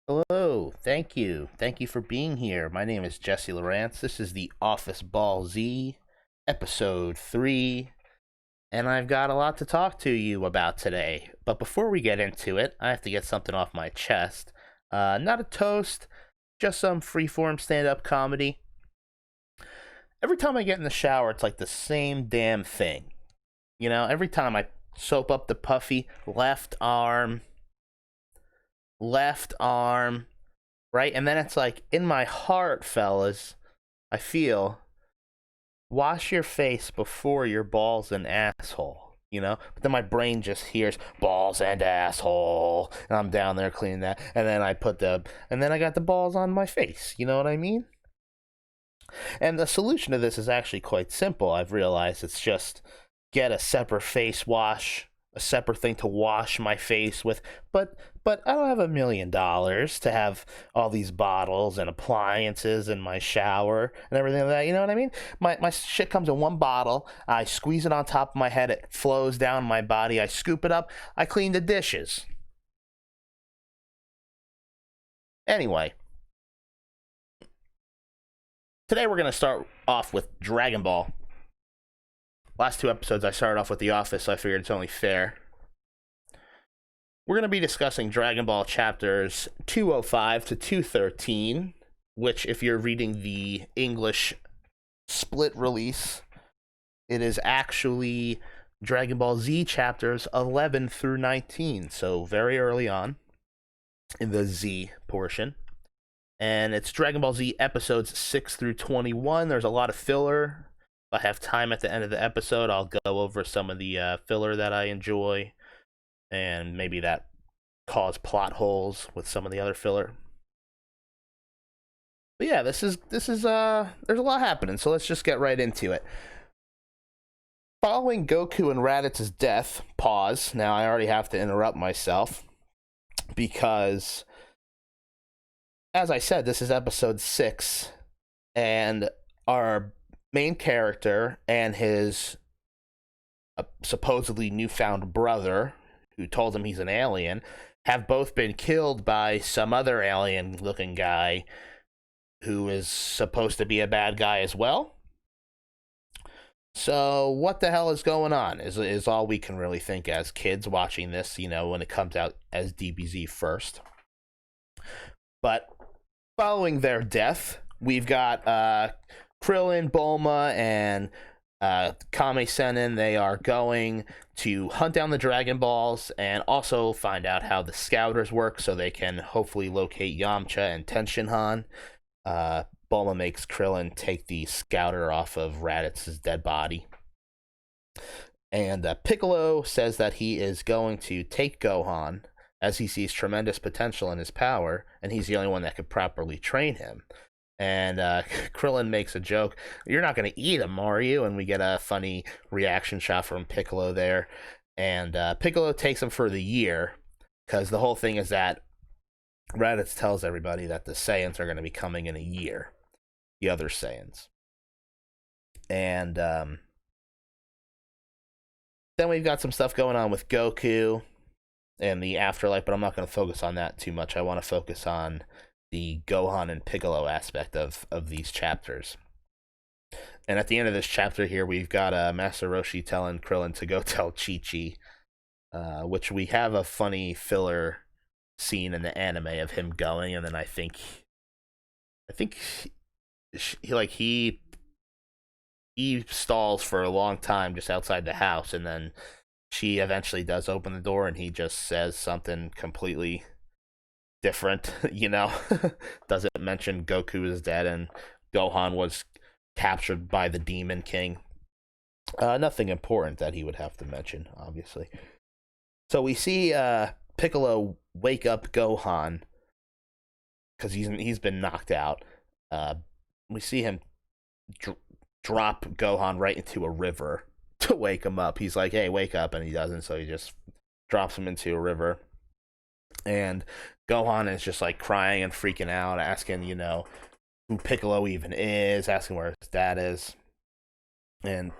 Hello, thank you. Thank you for being here. My name is Jesse Lawrence. This is the Office Ball Z, episode 3, and I've got a lot to talk to you about today. But before we get into it, I have to get something off my chest. Not a toast, just some freeform stand up comedy. Every time I get in the shower, it's like the same damn thing. Every time I soap up the puffy left arm, right? And then it's like in my heart, fellas, I feel wash your face before your balls and asshole, But then my brain just hears balls and asshole, and I'm down there cleaning that, and then I got the balls on my face. You know what I mean? And the solution to this is actually quite simple. I've realized it's just get a separate face wash, a separate thing to wash my face with. But I don't have $1 million to have all these bottles and appliances in my shower and everything like that. You know what I mean? My shit comes in one bottle. I squeeze it on top of my head. It flows down my body. I scoop it up. I clean the dishes. Anyway, today we're going to start off with Dragon Ball. Last two episodes I started off with The Office, so I figured it's only fair. We're going to be discussing Dragon Ball chapters 205 to 213, which, if you're reading the English split release, it is actually Dragon Ball Z chapters 11 through 19, so very early on in the Z portion. And it's Dragon Ball Z episodes 6 through 21. There's a lot of filler. If I have time at the end of the episode, I'll go over some of the filler that I enjoy, and maybe that cause plot holes with some of the other filler. But yeah, this is there's a lot happening, so let's just get right into it. Following Goku and Raditz's death, pause. Now I already have to interrupt myself because, as I said, this is episode 6, and our main character and his supposedly newfound brother, who told him he's an alien, have both been killed by some other alien-looking guy who is supposed to be a bad guy as well. So what the hell is going on is all we can really think as kids watching this, when it comes out as DBZ first. But following their death, we've got Krillin, Bulma, and Kame Sennin. They are going to hunt down the Dragon Balls and also find out how the Scouters work so they can hopefully locate Yamcha and Tenshinhan. Bulma makes Krillin take the Scouter off of Raditz's dead body. And Piccolo says that he is going to take Gohan as he sees tremendous potential in his power, and he's the only one that could properly train him. And Krillin makes a joke, "You're not going to eat him, are you?" And we get a funny reaction shot from Piccolo there. And Piccolo takes him for the year, because the whole thing is that Raditz tells everybody that the Saiyans are going to be coming in a year, the other Saiyans. And then we've got some stuff going on with Goku and the afterlife, but I'm not going to focus on that too much. I want to focus on the Gohan and Piccolo aspect of these chapters. And at the end of this chapter here, we've got Master Roshi telling Krillin to go tell Chi-Chi, which we have a funny filler scene in the anime of him going, and then I think he stalls for a long time just outside the house, and then she eventually does open the door, and he just says something completely different, doesn't mention Goku is dead and Gohan was captured by the Demon King. Nothing important that he would have to mention, obviously. So we see Piccolo wake up Gohan because he's been knocked out. We see him drop Gohan right into a river to wake him up. He's like, "Hey, wake up," and he doesn't, so he just drops him into a river. And Gohan is just like crying and freaking out, asking, who Piccolo even is, asking where his dad is. And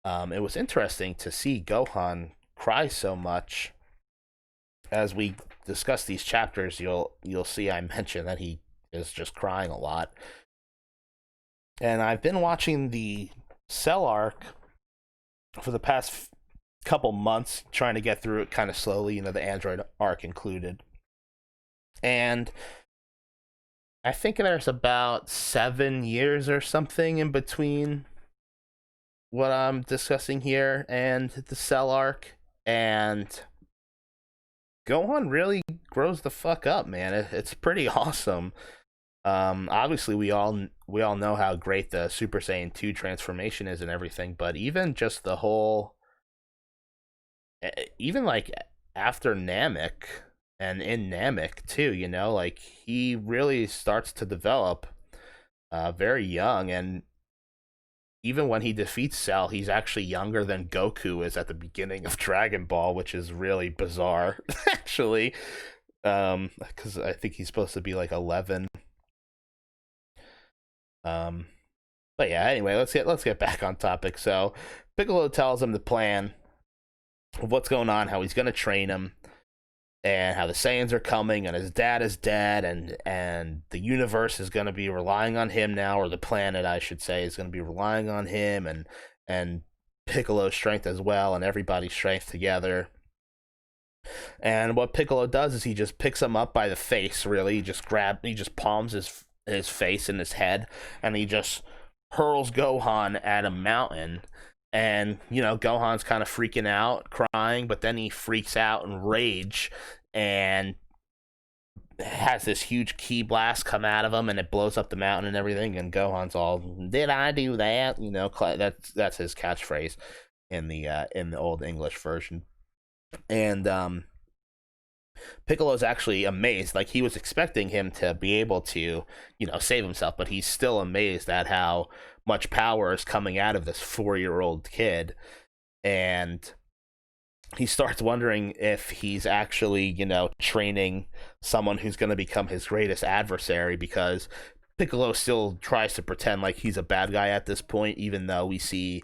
it was interesting to see Gohan cry so much as we discuss these chapters, you'll see I mention that he is just crying a lot. And I've been watching the Cell arc for the past couple months, trying to get through it kind of slowly, the Android arc included. And I think there's about 7 years or something in between what I'm discussing here and the Cell arc. And Gohan really grows the fuck up, man. It's pretty awesome. Obviously we all know how great the Super Saiyan 2 transformation is and everything, but even just the whole, even like after Namek and in Namek too, like he really starts to develop very young, and even when he defeats Cell, he's actually younger than Goku is at the beginning of Dragon Ball, which is really bizarre actually, because I think he's supposed to be like 11. But yeah, anyway, let's get back on topic. So Piccolo tells him the plan of what's going on, how he's going to train him, and how the Saiyans are coming, and his dad is dead, and the universe is going to be relying on him now, or the planet, I should say, is going to be relying on him, and Piccolo's strength as well, and everybody's strength together. And what Piccolo does is he just picks him up by the face, really. He just palms his face and his head, and he just hurls Gohan at a mountain. And Gohan's kind of freaking out, crying, but then he freaks out in rage and has this huge ki blast come out of him, and it blows up the mountain and everything, and Gohan's all, "Did I do that?" That's his catchphrase in the old English version. And Piccolo's actually amazed. Like, he was expecting him to be able to, save himself, but he's still amazed at how much power is coming out of this 4-year-old kid. And he starts wondering if he's actually, training someone who's going to become his greatest adversary, because Piccolo still tries to pretend like he's a bad guy at this point, even though we see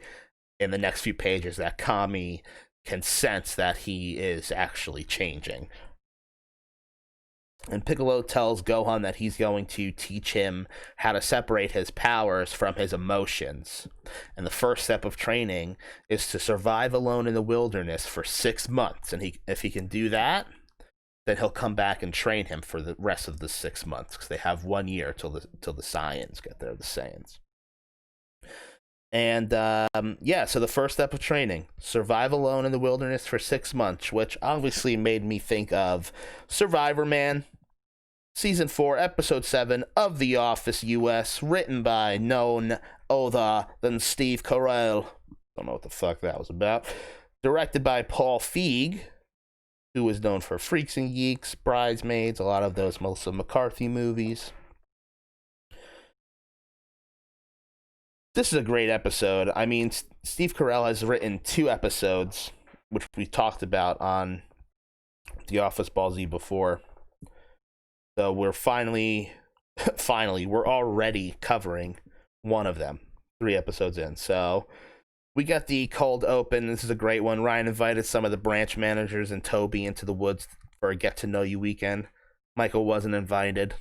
in the next few pages that Kami can sense that he is actually changing. And Piccolo tells Gohan that he's going to teach him how to separate his powers from his emotions. And the first step of training is to survive alone in the wilderness for 6 months. And if he can do that, then he'll come back and train him for the rest of the 6 months, because they have 1 year till the Saiyans get there, the Saiyans. And so the first step of training, survive alone in the wilderness for 6 months, which obviously made me think of Survivor Man, Season 4, Episode 7 of The Office US, written by none other than Steve Carell. Don't know what the fuck that was about. Directed by Paul Feig, who is known for Freaks and Geeks, Bridesmaids, a lot of those Melissa McCarthy movies. This is a great episode. I mean, Steve Carell has written 2 episodes, which we talked about on The Office Ball Z before. So we're finally, we're already covering one of them, 3 episodes in. So we got the cold open. This is a great one. Ryan invited some of the branch managers and Toby into the woods for a get-to-know-you weekend. Michael wasn't invited.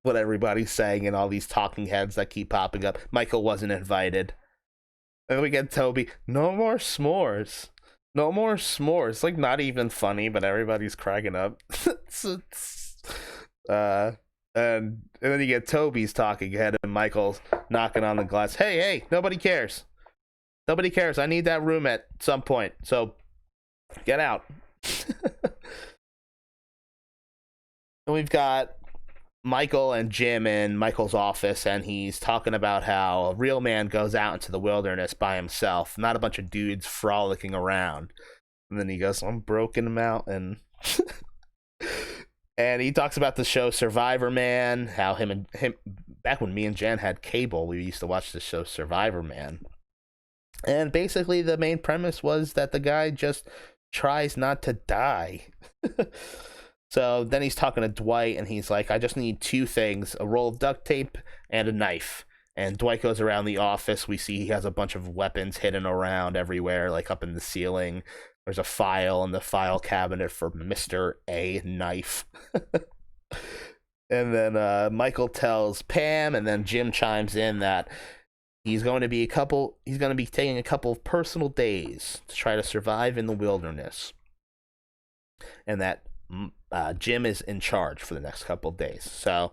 What everybody's saying and all these talking heads that keep popping up. Michael wasn't invited. And then we get Toby, no more s'mores. No more s'mores. Like, not even funny, but everybody's cracking up. And then you get Toby's talking head and Michael's knocking on the glass. Hey, nobody cares. Nobody cares. I need that room at some point. So get out. And we've got Michael and Jim in Michael's office, and he's talking about how a real man goes out into the wilderness by himself, not a bunch of dudes frolicking around. And then he goes, I'm Broken Mountain. And he talks about the show Survivor Man, how him back when me and Jen had cable, we used to watch the show Survivor Man. And basically the main premise was that the guy just tries not to die. So then he's talking to Dwight, and he's like, I just need 2 things, a roll of duct tape and a knife. And Dwight goes around the office. We see he has a bunch of weapons hidden around everywhere, like up in the ceiling. there's a file in the file cabinet for Mr. A Knife. And then Michael tells Pam, and then Jim chimes in that he's going to be taking a couple of personal days to try to survive in the wilderness. And that Jim is in charge for the next couple of days. So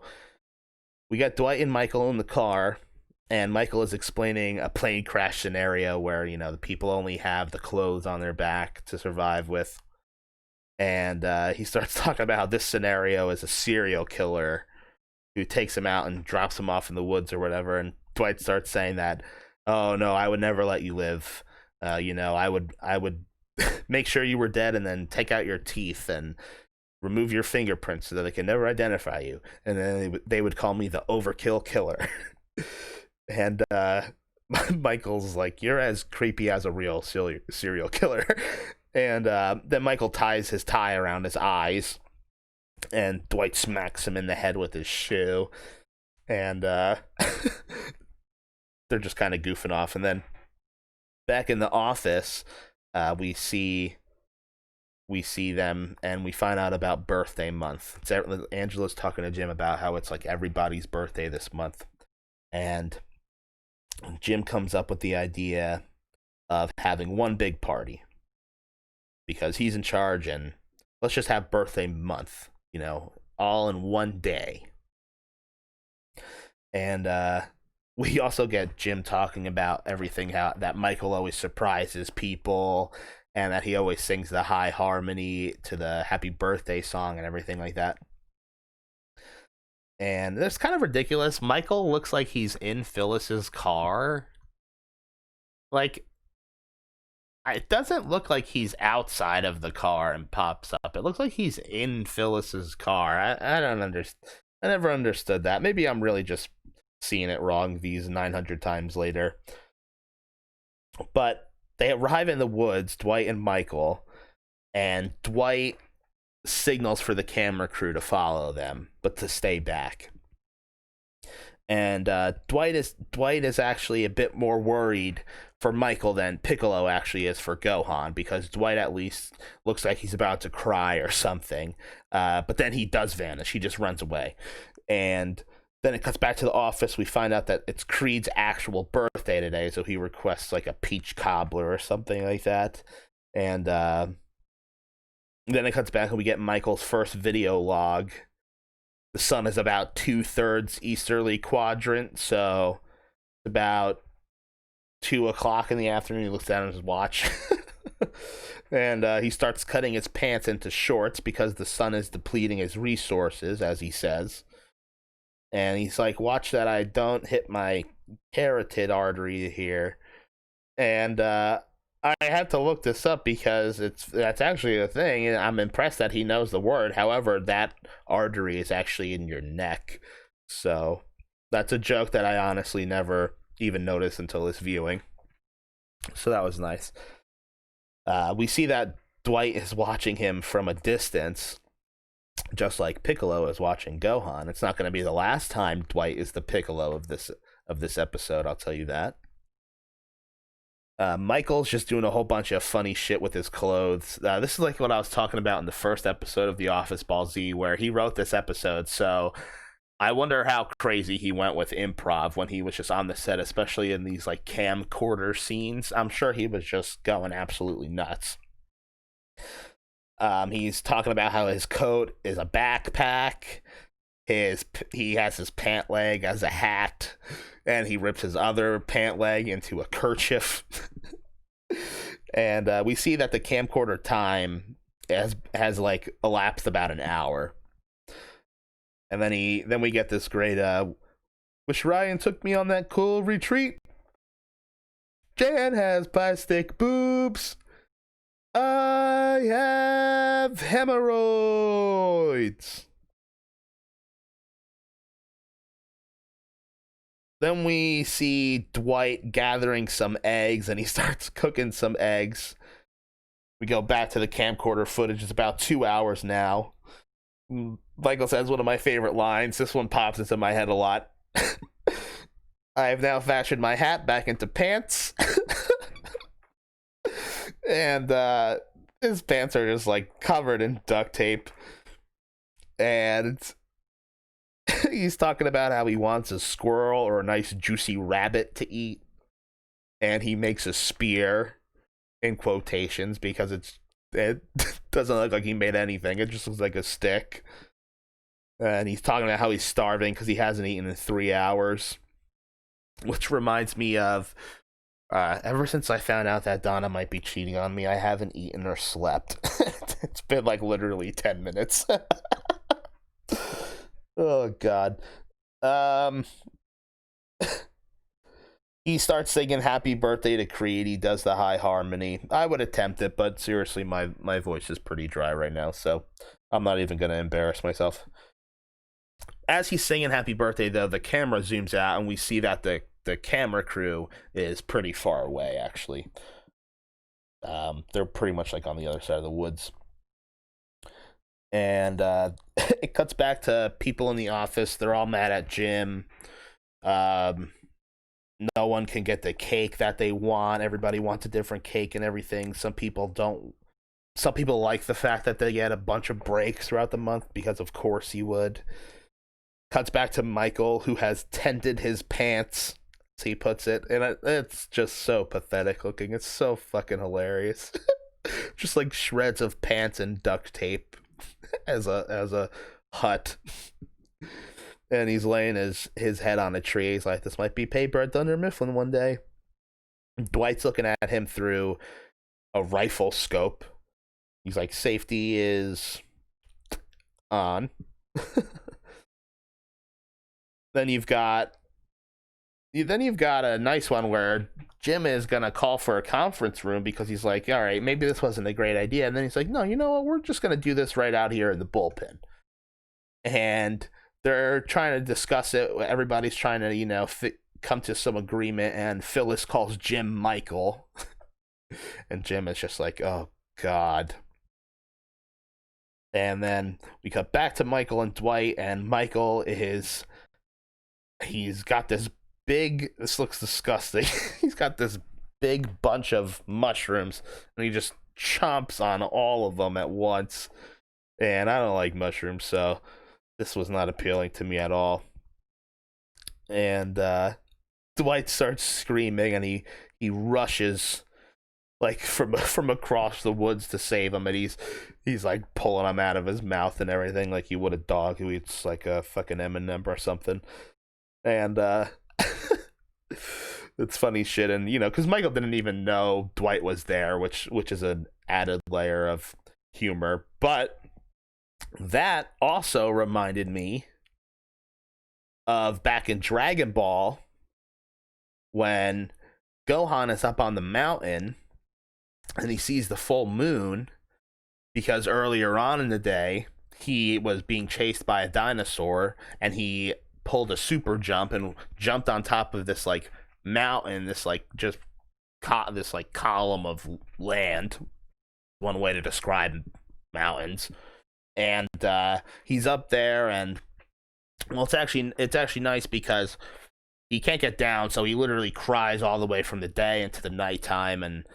we got Dwight and Michael in the car, and Michael is explaining a plane crash scenario where, the people only have the clothes on their back to survive with. And he starts talking about how this scenario is a serial killer who takes him out and drops him off in the woods or whatever. And Dwight starts saying that, oh no, I would never let you live. I would make sure you were dead and then take out your teeth and remove your fingerprints so that they can never identify you. And then they would call me the overkill killer. And Michael's like, you're as creepy as a real serial killer. And then Michael ties his tie around his eyes, and Dwight smacks him in the head with his shoe. And they're just kind of goofing off. And then back in the office, we see them, and we find out about birthday month. Angela's talking to Jim about how it's like everybody's birthday this month. And Jim comes up with the idea of having one big party, because he's in charge, and let's just have birthday month, all in one day. And we also get Jim talking about everything, how that Michael always surprises people, and that he always sings the high harmony to the happy birthday song and everything like that. And that's kind of ridiculous. Michael looks like he's in Phyllis's car. Like, it doesn't look like he's outside of the car and pops up. It looks like he's in Phyllis's car. I don't understand. I never understood that. Maybe I'm really just seeing it wrong these 900 times later. But they arrive in the woods, Dwight and Michael, and Dwight signals for the camera crew to follow them, but to stay back. And Dwight is actually a bit more worried for Michael than Piccolo actually is for Gohan, because Dwight at least looks like he's about to cry or something. But then he does vanish. He just runs away. And then it cuts back to the office. We find out that it's Creed's actual birthday today, so he requests like a peach cobbler or something like that. And then it cuts back and we get Michael's first video log. The sun is about 2/3 easterly quadrant, so about 2:00 in the afternoon. He looks down at his watch. And he starts cutting his pants into shorts because the sun is depleting his resources, as he says. And he's like, watch that I don't hit my carotid artery here. And I had to look this up because that's actually a thing, and I'm impressed that he knows the word. However, that artery is actually in your neck. So that's a joke that I honestly never even noticed until this viewing. So that was nice. We see that Dwight is watching him from a distance, just like Piccolo is watching Gohan. It's not going to be the last time Dwight is the Piccolo of this episode, I'll tell you that. Michael's just doing a whole bunch of funny shit with his clothes. This is like what I was talking about in the first episode of The Office Ball Z, where he wrote this episode, so I wonder how crazy he went with improv when he was just on the set, especially in these like camcorder scenes. I'm sure he was just going absolutely nuts. He's talking about how his coat is a backpack. He has his pant leg as a hat, and he rips his other pant leg into a kerchief. And we see that the camcorder time has like elapsed about an hour. And then we get this great wish Ryan took me on that cool retreat. Jan has plastic boobs. I have hemorrhoids. Then we see Dwight gathering some eggs, and he starts cooking some eggs. We go back to the camcorder footage. It's about 2 hours now. Michael says one of my favorite lines. This one pops into my head a lot. I have now fashioned my hat back into pants. And his pants are just like covered in duct tape, and he's talking about how he wants a squirrel or a nice juicy rabbit to eat, and he makes a spear in quotations because it doesn't look like he made anything. It just looks like a stick. And he's talking about how he's starving because he hasn't eaten in 3 hours, which reminds me of ever since I found out that Donna might be cheating on me, I haven't eaten or slept. It's been like literally 10 minutes. Oh God. He starts singing happy birthday to Creed. He does the high harmony. I would attempt it, but seriously, my voice is pretty dry right now, so I'm not even going to embarrass myself. As he's singing happy birthday, though, the camera zooms out, and we see that the camera crew is pretty far away, actually. They're pretty much like on the other side of the woods. And it cuts back to people in the office. They're all mad at Jim. No one can get the cake that they want. Everybody wants a different cake and everything. Some people don't. Some people like the fact that they get a bunch of breaks throughout the month because, of course, he would. Cuts back to Michael, who has tented his pants, as he puts it, and it's just so pathetic looking. It's so fucking hilarious. Just like shreds of pants and duct tape as a hut. And he's laying his head on a tree. He's like, this might be paper at Dunder Mifflin one day. Dwight's looking at him through a rifle scope. He's like, safety is on. Then you've got a nice one where Jim is gonna call for a conference room because he's like, all right, maybe this wasn't a great idea. And then he's like, no, you know what? We're just gonna do this right out here in the bullpen. And they're trying to discuss it. Everybody's trying to, come to some agreement. And Phyllis calls Jim Michael. And Jim is just like, oh, God. And then we cut back to Michael and Dwight. And Michael he's got this looks disgusting. He's got this big bunch of mushrooms. And he just chomps on all of them at once. And I don't like mushrooms, so this was not appealing to me at all. And Dwight starts screaming, and he rushes like from across the woods to save him, and he's like pulling him out of his mouth and everything like you would a dog who eats like a fucking M&M or something. And it's funny shit, and because Michael didn't even know Dwight was there, which is an added layer of humor, but that also reminded me of back in Dragon Ball when Gohan is up on the mountain and he sees the full moon because earlier on in the day he was being chased by a dinosaur and he pulled a super jump and jumped on top of this like mountain, this like just this like column of land, one way to describe mountains. And he's up there, and well, it's actually nice because he can't get down, so he literally cries all the way from the day into the nighttime. And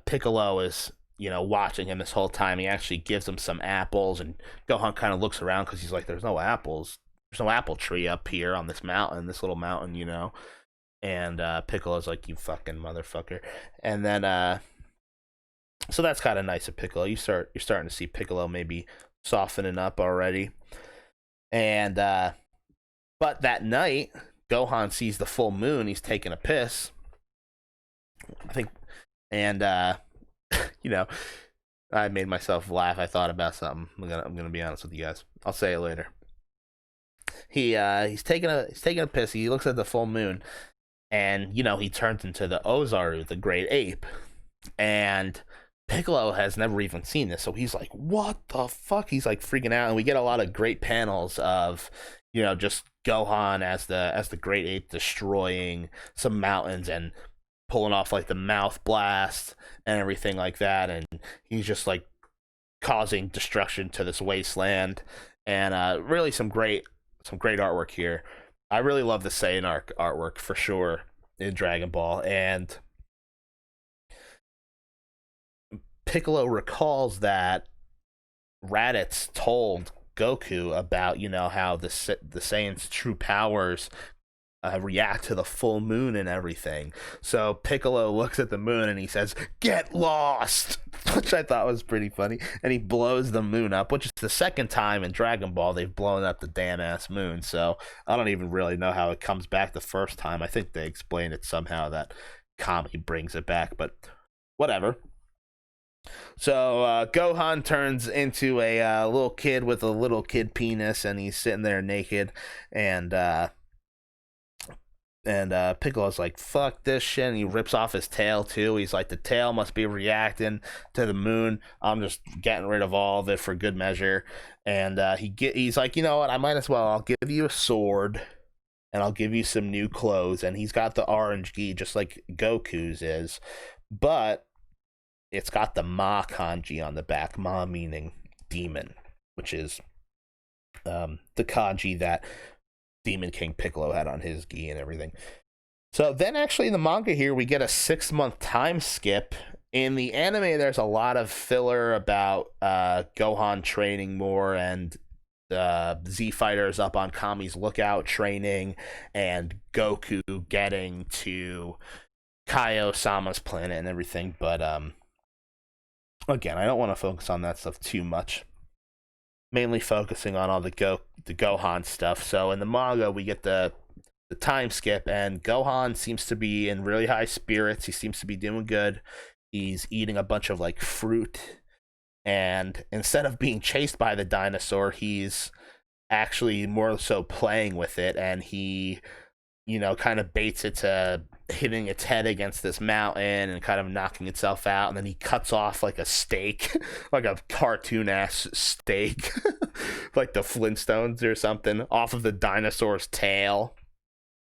Piccolo is watching him this whole time. He actually gives him some apples, and Gohan kind of looks around because he's like, "There's no apples. There's no apple tree up here on this mountain, this little mountain, And Piccolo's like, "You fucking motherfucker," and then so that's kind of nice of Piccolo. You're starting to see Piccolo maybe softening up already. And but that night, Gohan sees the full moon. He's taking a piss, I think, and I made myself laugh. I thought about something. I'm gonna be honest with you guys. I'll say it later. He's taking a piss. He looks at the full moon, and he turns into the Ozaru, the Great Ape, and Piccolo has never even seen this, so he's like, what the fuck? He's like freaking out, and we get a lot of great panels of, just Gohan as the Great Ape destroying some mountains and pulling off like the mouth blast and everything like that, and he's just like causing destruction to this wasteland, and really some great artwork here. I really love the Saiyan artwork for sure in Dragon Ball, and Piccolo recalls that Raditz told Goku about, how the Saiyan's true powers react to the full moon and everything. So Piccolo looks at the moon and he says, "Get lost," which I thought was pretty funny. And he blows the moon up, which is the second time in Dragon Ball they've blown up the damn ass moon. So I don't even really know how it comes back the first time. I think they explained it somehow that Kami brings it back, but whatever. So Gohan turns into a little kid with a little kid penis, and he's sitting there naked, and Piccolo's like, "Fuck this shit," and he rips off his tail too. He's like, "The tail must be reacting to the moon. I'm just getting rid of all of it for good measure." And he's like, "You know what? I might as well. I'll give you a sword, and I'll give you some new clothes." And he's got the orange gi just like Goku's is, but it's got the Ma kanji on the back. Ma meaning demon, which is the kanji that Demon King Piccolo had on his gi and everything. So then actually in the manga here, we get a 6-month time skip. In the anime, there's a lot of filler about Gohan training more and Z Fighters up on Kami's lookout training and Goku getting to Kaio-sama's planet and everything. But again, I don't want to focus on that stuff too much. Mainly focusing on all the Gohan stuff. So in the manga, we get the time skip, and Gohan seems to be in really high spirits. He seems to be doing good. He's eating a bunch of like fruit, and instead of being chased by the dinosaur, he's actually more so playing with it, and he, kind of baits it to hitting its head against this mountain and kind of knocking itself out, and then he cuts off like a steak, like a cartoon-ass steak, like the Flintstones or something, off of the dinosaur's tail,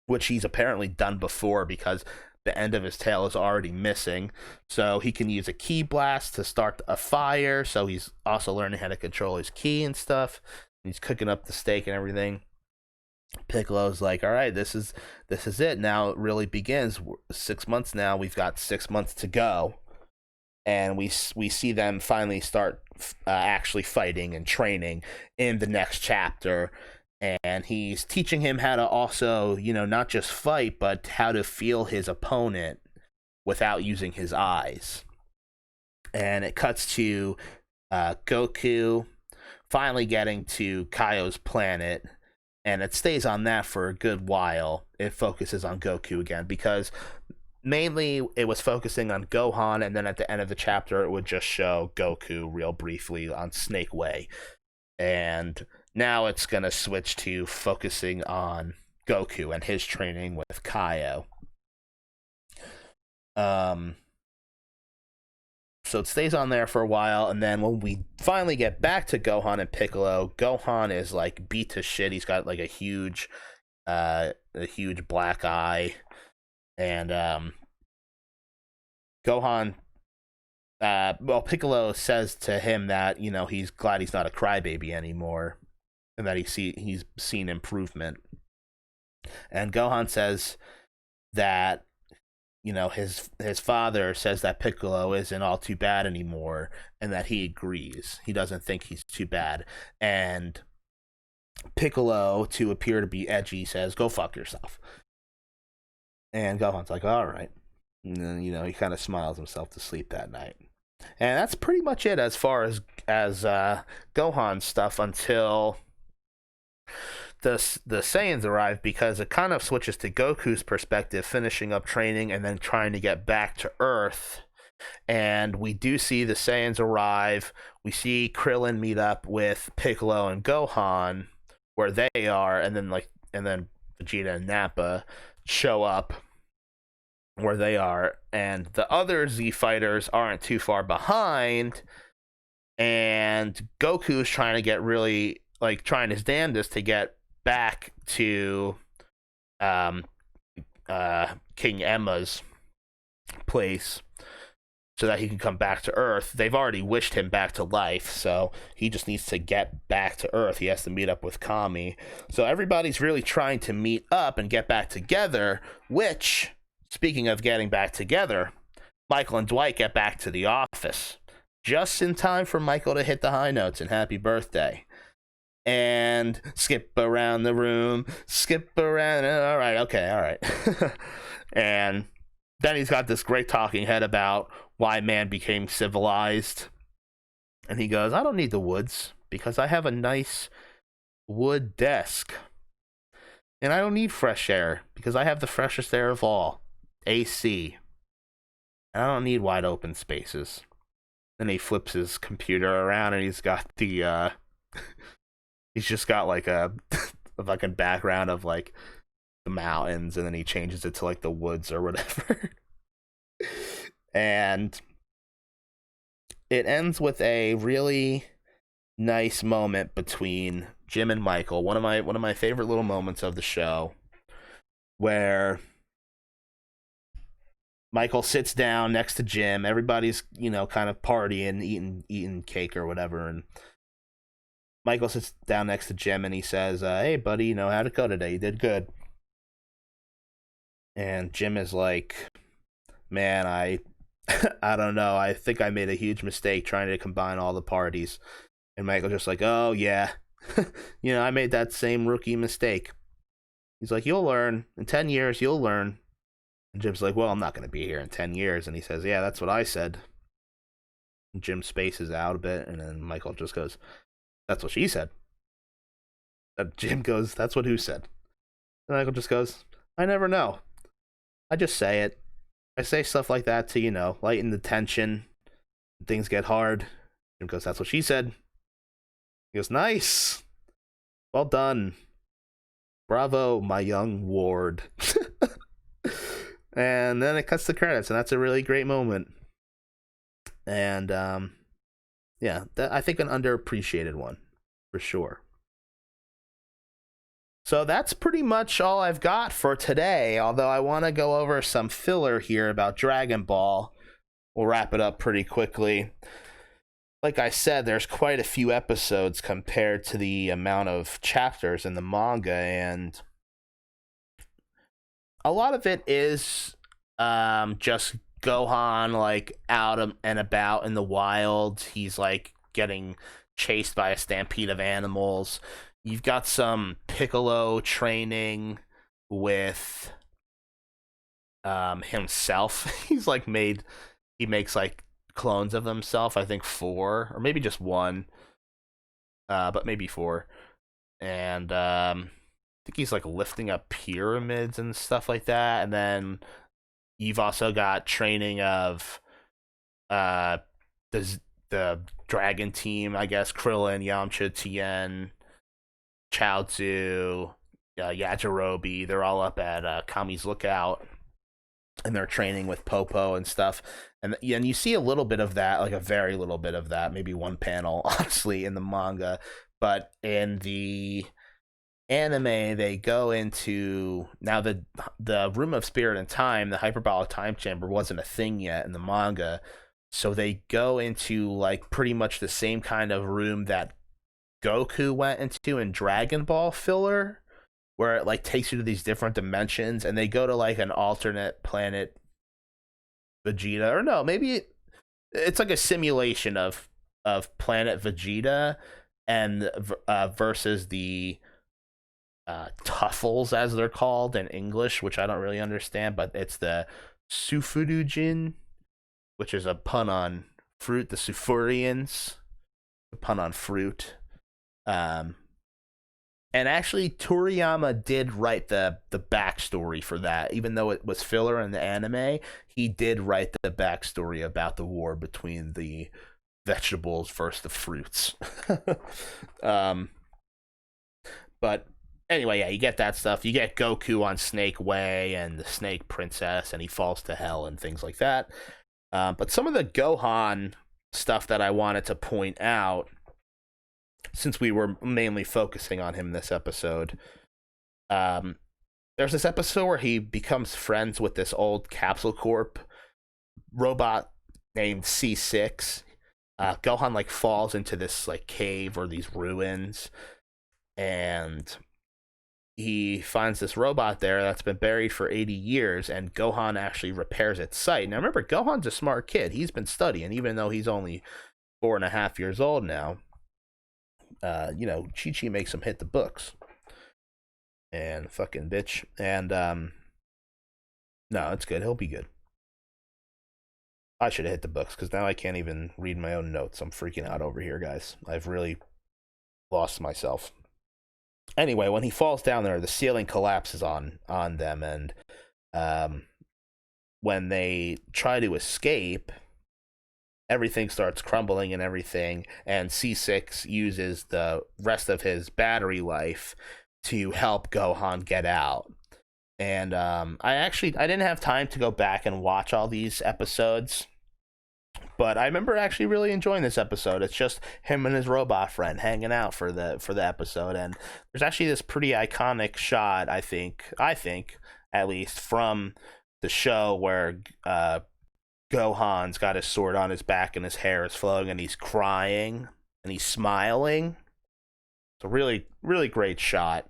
which he's apparently done before because the end of his tail is already missing. So he can use a ki blast to start a fire, so he's also learning how to control his ki and stuff. He's cooking up the steak and everything. Piccolo's like, "All right, this is it. Now it really begins. 6 months now. We've got 6 months to go." And we see them finally start actually fighting and training in the next chapter. And he's teaching him how to also, not just fight, but how to feel his opponent without using his eyes. And it cuts to Goku finally getting to Kaio's planet. And it stays on that for a good while. It focuses on Goku again, because mainly it was focusing on Gohan, and then at the end of the chapter it would just show Goku real briefly on Snake Way. And now it's going to switch to focusing on Goku and his training with Kaio. So it stays on there for a while, and then when we finally get back to Gohan and Piccolo, Gohan is like beat to shit. He's got like a huge black eye, and Gohan, Piccolo says to him that he's glad he's not a crybaby anymore, and that he's seen improvement. And Gohan says that his father says that Piccolo isn't all too bad anymore, and that he agrees. He doesn't think he's too bad. And Piccolo, to appear to be edgy, says, "Go fuck yourself." And Gohan's like, "All right." And then, he kind of smiles himself to sleep that night. And that's pretty much it as far as Gohan stuff until the Saiyans arrive, because it kind of switches to Goku's perspective, finishing up training and then trying to get back to Earth. And we do see the Saiyans arrive. We see Krillin meet up with Piccolo and Gohan where they are, and then Vegeta and Nappa show up where they are, and the other Z fighters aren't too far behind, and Goku's trying to get really trying his damnedest to get back to King Emma's place so that he can come back to Earth. They've already wished him back to life, so he just needs to get back to Earth. He has to meet up with Kami. So everybody's really trying to meet up and get back together, which, speaking of getting back together, Michael and Dwight get back to the office. just in time for Michael to hit the high notes and happy birthday. And skip around the room, skip around. All right, okay, all right. And then he's got this great talking head about why man became civilized. And he goes, I don't need the woods because I have a nice wood desk. And I don't need fresh air because I have the freshest air of all, AC. And I don't need wide open spaces. Then he flips his computer around and he's got the, he's just got like a fucking background of like the mountains, and then he changes it to like the woods or whatever. And it ends with a really nice moment between Jim and Michael. One of my favorite little moments of the show, where Michael sits down next to Jim. Everybody's, kind of partying, eating cake or whatever, and Michael sits down next to Jim and he says, hey buddy, how'd it go today? You did good. And Jim is like, man, I don't know. I think I made a huge mistake trying to combine all the parties. And Michael just like, oh yeah, I made that same rookie mistake. He's like, you'll learn. In 10 years, you'll learn. And Jim's like, well, I'm not going to be here in 10 years. And he says, yeah, that's what I said. And Jim spaces out a bit, and then Michael just goes, that's what she said. And Jim goes, that's what who said? And Michael just goes, I never know. I just say it. I say stuff like that to, lighten the tension. Things get hard. Jim goes, that's what she said. He goes, nice. Well done. Bravo, my young ward. And then it cuts the credits, and that's a really great moment. And, yeah, I think an underappreciated one, for sure. So that's pretty much all I've got for today, although I want to go over some filler here about Dragon Ball. We'll wrap it up pretty quickly. Like I said, there's quite a few episodes compared to the amount of chapters in the manga, and a lot of it is just Gohan, like, out and about in the wild. He's, like, getting chased by a stampede of animals. You've got some Piccolo training with himself. He makes, like, clones of himself, I think 4, or maybe just 1, but maybe 4. And I think he's, like, lifting up pyramids and stuff like that. And then you've also got training of the dragon team, I guess, Krillin, Yamcha, Tien, Chaozu, Yajirobe. They're all up at Kami's Lookout, and they're training with Popo and stuff. And you see a little bit of that, like a very little bit of that, maybe one panel, honestly, in the manga. But in the anime, they go into, now the Room of Spirit and Time, the hyperbolic time chamber, wasn't a thing yet in the manga, so they go into, like, pretty much the same kind of room that Goku went into in Dragon Ball filler, where it, like, takes you to these different dimensions, and they go to, like, an alternate planet Vegeta, or no, maybe it's like a simulation of planet Vegeta, and versus the Tuffles, as they're called in English, which I don't really understand, but it's the Sufurujin, which is a pun on fruit, the Sufurians, a pun on fruit. And actually, Toriyama did write the backstory for that. Even though it was filler in the anime, he did write the backstory about the war between the vegetables versus the fruits. But anyway, yeah, you get that stuff. You get Goku on Snake Way and the Snake Princess, and he falls to hell and things like that. But some of the Gohan stuff that I wanted to point out, since we were mainly focusing on him this episode, there's this episode where he becomes friends with this old Capsule Corp robot named C6. Gohan, like, falls into this, like, cave or these ruins, and he finds this robot there that's been buried for 80 years, and Gohan actually repairs its site. Now, remember, Gohan's a smart kid. He's been studying, even though he's only 4.5 years old now, Chi-Chi makes him hit the books. And fucking bitch. And, no, it's good. He'll be good. I should have hit the books, because now I can't even read my own notes. I'm freaking out over here, guys. I've really lost myself. Anyway, when he falls down there, the ceiling collapses on them, and when they try to escape, everything starts crumbling and everything, and C6 uses the rest of his battery life to help Gohan get out. And I didn't have time to go back and watch all these episodes, but I remember actually really enjoying this episode. It's just him and his robot friend hanging out for the episode, and there's actually this pretty iconic shot, I think at least, from the show where Gohan's got his sword on his back and his hair is flowing and he's crying and he's smiling. It's a really, really great shot.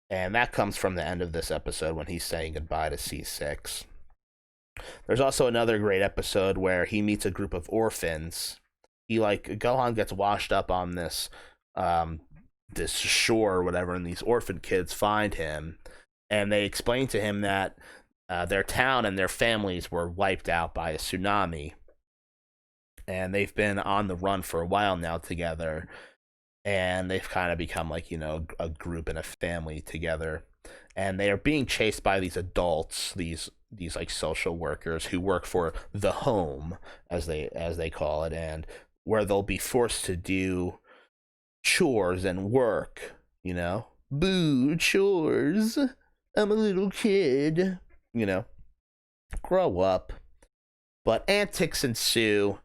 And that comes from the end of this episode when he's saying goodbye to C6. There's also another great episode where he meets a group of orphans. Gohan gets washed up on this shore or whatever, and these orphan kids find him, and they explain to him that their town and their families were wiped out by a tsunami, and they've been on the run for a while now together. And they've kind of become a group and a family together. And they are being chased by these adults, these like social workers who work for the home, as they call it, and where they'll be forced to do chores and work, Boo, chores. I'm a little kid. Grow up. But antics ensue.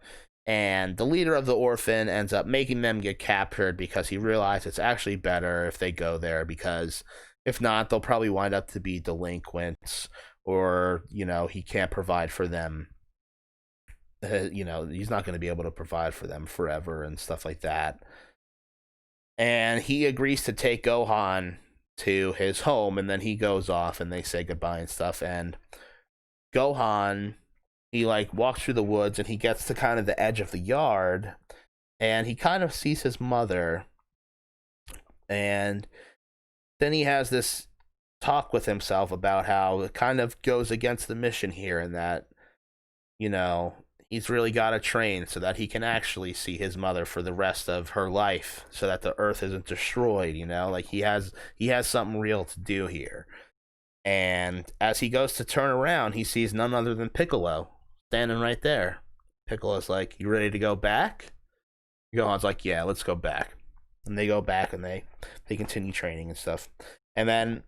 And the leader of the orphan ends up making them get captured because he realized it's actually better if they go there, because if not, they'll probably wind up to be delinquents, or, he can't provide for them. He's not going to be able to provide for them forever and stuff like that. And he agrees to take Gohan to his home, and then he goes off and they say goodbye and stuff. And Gohan, he walks through the woods and he gets to kind of the edge of the yard, and he kind of sees his mother. And then he has this talk with himself about how it kind of goes against the mission here, and that, he's really got to train so that he can actually see his mother for the rest of her life, so that the earth isn't destroyed, he has something real to do here. And as he goes to turn around, he sees none other than Piccolo standing right there. Piccolo's like, "You ready to go back?" Gohan's like, "Yeah, let's go back." And they go back and they continue training and stuff. And then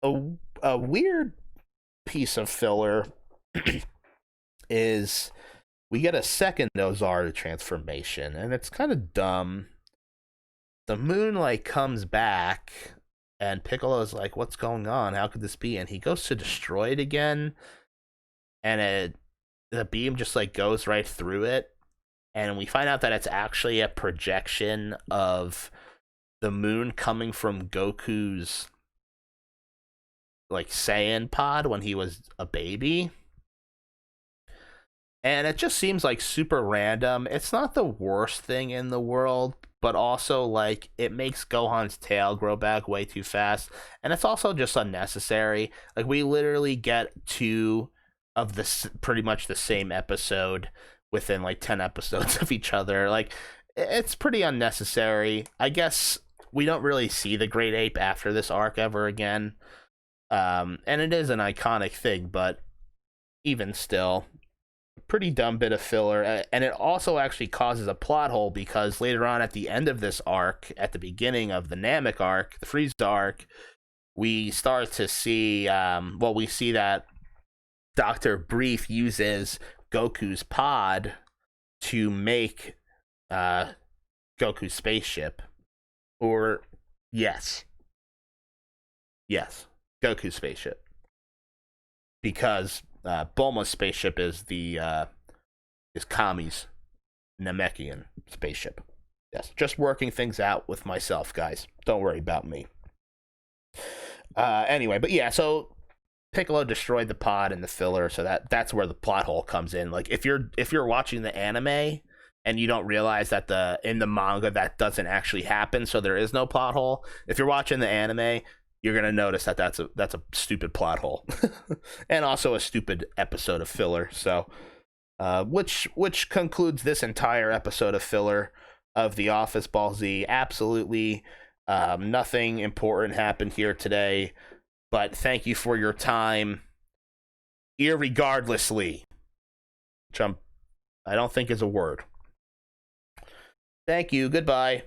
a weird piece of filler is we get a second Ozaru transformation, and it's kind of dumb. The moon comes back, and Piccolo's like, "What's going on? How could this be?" And he goes to destroy it again, and the beam just goes right through it, and we find out that it's actually a projection of the moon coming from Goku's Saiyan pod when he was a baby. And it just seems super random. It's not the worst thing in the world, but also it makes Gohan's tail grow back way too fast, and it's also just unnecessary. We literally get two of this pretty much the same episode within 10 episodes of each other. It's pretty unnecessary. I guess we don't really see the Great Ape after this arc ever again, and it is an iconic thing, but even still, pretty dumb bit of filler. And it also actually causes a plot hole, because later on at the end of this arc, at the beginning of the Namek arc, the Frieza arc, we start to see we see that Dr. Brief uses Goku's pod to make Goku's spaceship. Yes, Goku's spaceship. Because Bulma's spaceship is Kami's Namekian spaceship. Yes, just working things out with myself, guys. Don't worry about me. Anyway, but yeah, so Piccolo destroyed the pod in the filler, so that's where the plot hole comes in. If you're watching the anime, and you don't realize that in the manga that doesn't actually happen, so there is no plot hole. If you're watching the anime, you're gonna notice that that's a stupid plot hole, and also a stupid episode of filler. So, which concludes this entire episode of filler of The Office Ball Z. Absolutely, nothing important happened here today, but thank you for your time, irregardlessly, which I don't think is a word. Thank you. Goodbye.